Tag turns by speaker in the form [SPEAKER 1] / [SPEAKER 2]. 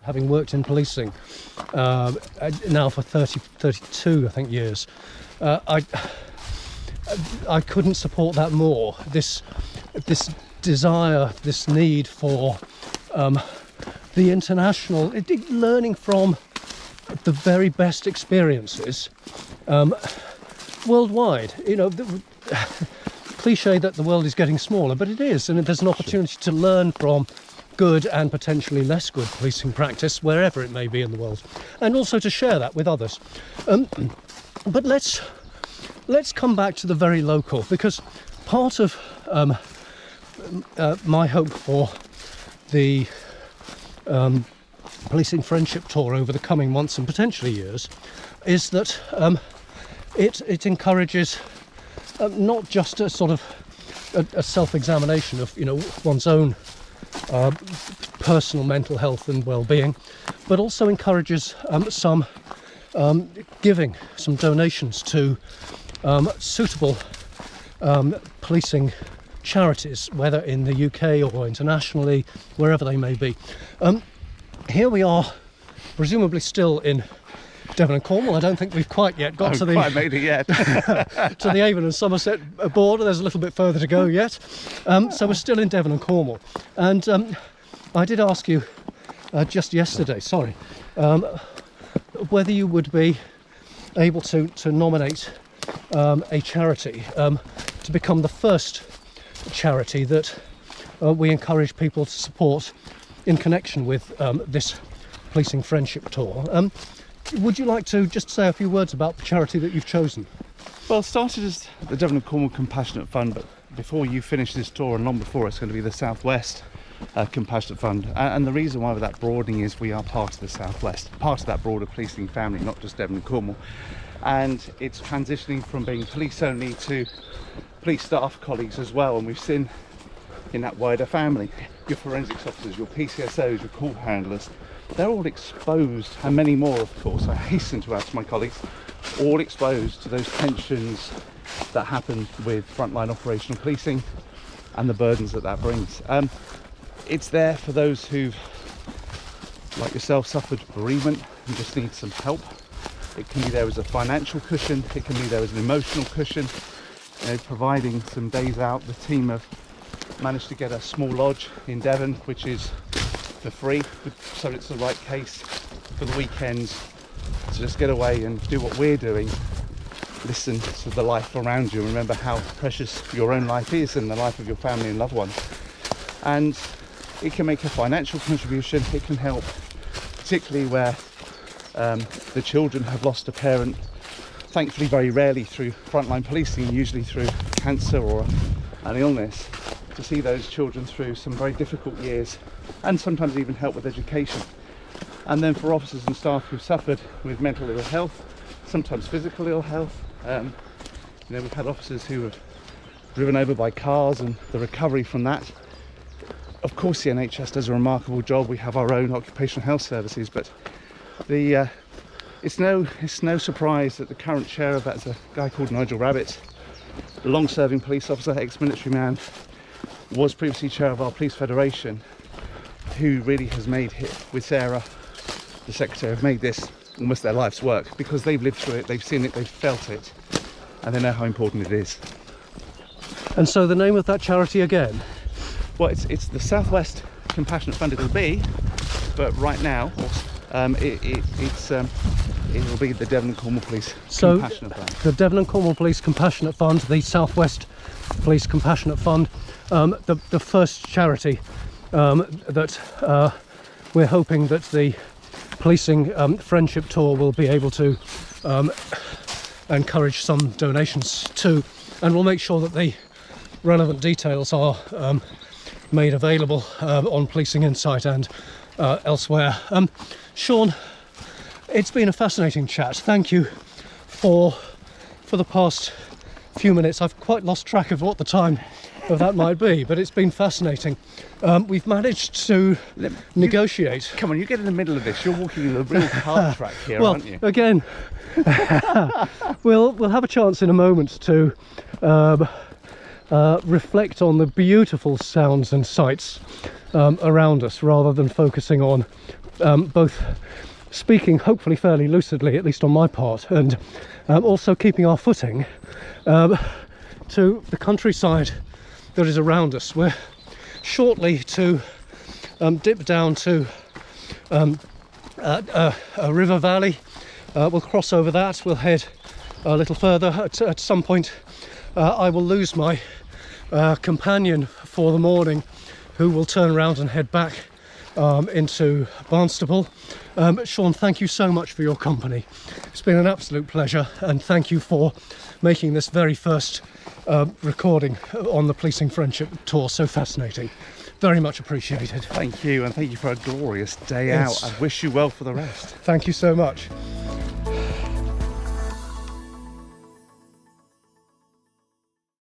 [SPEAKER 1] having worked in policing now for 32, I think, years, I couldn't support that more. This desire, this need for the international, learning from the very best experiences worldwide. Cliche that the world is getting smaller, but it is, and there's an opportunity to learn from good and potentially less good policing practice wherever it may be in the world, and also to share that with others. But let's come back to the very local, because part of my hope for the policing friendship tour over the coming months and potentially years is that it encourages not just a sort of a self-examination of one's own personal mental health and well-being, but also encourages some giving, some donations to suitable policing charities, whether in the UK or internationally, wherever they may be. Here we are, presumably still in Devon and Cornwall. I don't think we've quite yet got to the
[SPEAKER 2] quite made it yet.
[SPEAKER 1] to the Avon and Somerset border. There's a little bit further to go yet. So we're still in Devon and Cornwall. And I did ask you just yesterday, whether you would be able to nominate a charity to become the first charity that we encourage people to support in connection with this policing friendship tour. Would you like to just say a few words about the charity that you've chosen?
[SPEAKER 2] Well, it started as the Devon and Cornwall Compassionate Fund, but before you finish this tour and long before, it's going to be the South West Compassionate Fund. And the reason why that broadening is we are part of the South West, part of that broader policing family, not just Devon and Cornwall. And it's transitioning from being police only to police staff colleagues as well. And we've seen in that wider family, your forensics officers, your PCSOs, your call handlers, they're all exposed, and many more of course, I hasten to add to my colleagues, all exposed to those tensions that happen with frontline operational policing and the burdens that brings. It's there for those who've, like yourself, suffered bereavement and just need some help. It can be there as a financial cushion, it can be there as an emotional cushion, providing some days out. The team have managed to get a small lodge in Devon, which is for free, so it's the right case for the weekends to just get away and do what we're doing. Listen to the life around you, remember how precious your own life is and the life of your family and loved ones. And it can make a financial contribution. It can help, particularly where the children have lost a parent, thankfully very rarely through frontline policing, usually through cancer or an illness, to see those children through some very difficult years and sometimes even help with education. And then for officers and staff who've suffered with mental ill health, sometimes physical ill health, we've had officers who have driven over by cars and the recovery from that. Of course the NHS does a remarkable job. We have our own occupational health services, but it's no surprise that the current chair of that's a guy called Nigel Rabbit, a long-serving police officer, ex-military man, was previously chair of our police federation, who really has made it, with Sarah, the secretary, have made this almost their life's work, because they've lived through it, they've seen it, they've felt it, and they know how important it is.
[SPEAKER 1] And so the name of that charity again?
[SPEAKER 2] Well, it's the South West Compassionate Fund it'll be, but right now it will be the Devon and Cornwall Police Compassionate Fund.
[SPEAKER 1] The Devon and Cornwall Police Compassionate Fund, the South West Police Compassionate Fund, the first charity that we're hoping that the policing friendship tour will be able to encourage some donations to, and we'll make sure that the relevant details are made available on Policing Insight and elsewhere. Shaun, it's been a fascinating chat. Thank you for the past few minutes. I've quite lost track of what the time of that might be, but it's been fascinating. We've managed to negotiate.
[SPEAKER 2] Come on, you get in the middle of this. You're walking the real hard track here,
[SPEAKER 1] well,
[SPEAKER 2] aren't you?
[SPEAKER 1] Again, we'll have a chance in a moment to reflect on the beautiful sounds and sights around us, rather than focusing on both speaking hopefully fairly lucidly, at least on my part, and also keeping our footing to the countryside that is around us. We're shortly to dip down to a river valley. We'll cross over that, we'll head a little further. At some point I will lose my companion for the morning, who will turn around and head back into Barnstaple. Shaun, thank you so much for your company. It's been an absolute pleasure, and thank you for making this very first recording on the Policing Friendship Tour so fascinating. Very much appreciated.
[SPEAKER 2] Thank you, and thank you for a glorious day out. I wish you well for the rest.
[SPEAKER 1] Thank you so much.